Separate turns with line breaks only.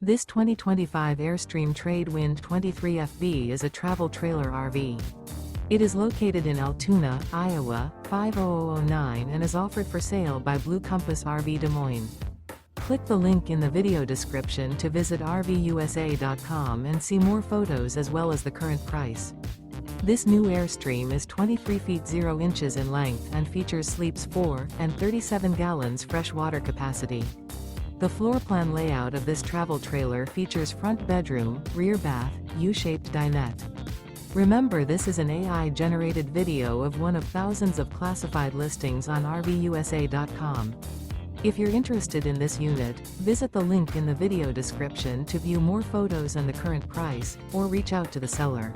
This 2025 Airstream Trade Wind 23FB is a travel trailer RV. It is located in Altoona, Iowa, 50009 and is offered for sale by Blue Compass RV Des Moines. Click the link in the video description to visit RVUSA.com and see more photos as well as the current price. This new Airstream is 23 feet 0 inches in length and features sleeps 4 and 37 gallons fresh water capacity. The floor plan layout of this travel trailer features front bedroom, rear bath, U-shaped dinette. Remember, this is an AI-generated video of one of thousands of classified listings on RVUSA.com. If you're interested in this unit, visit the link in the video description to view more photos and the current price, or reach out to the seller.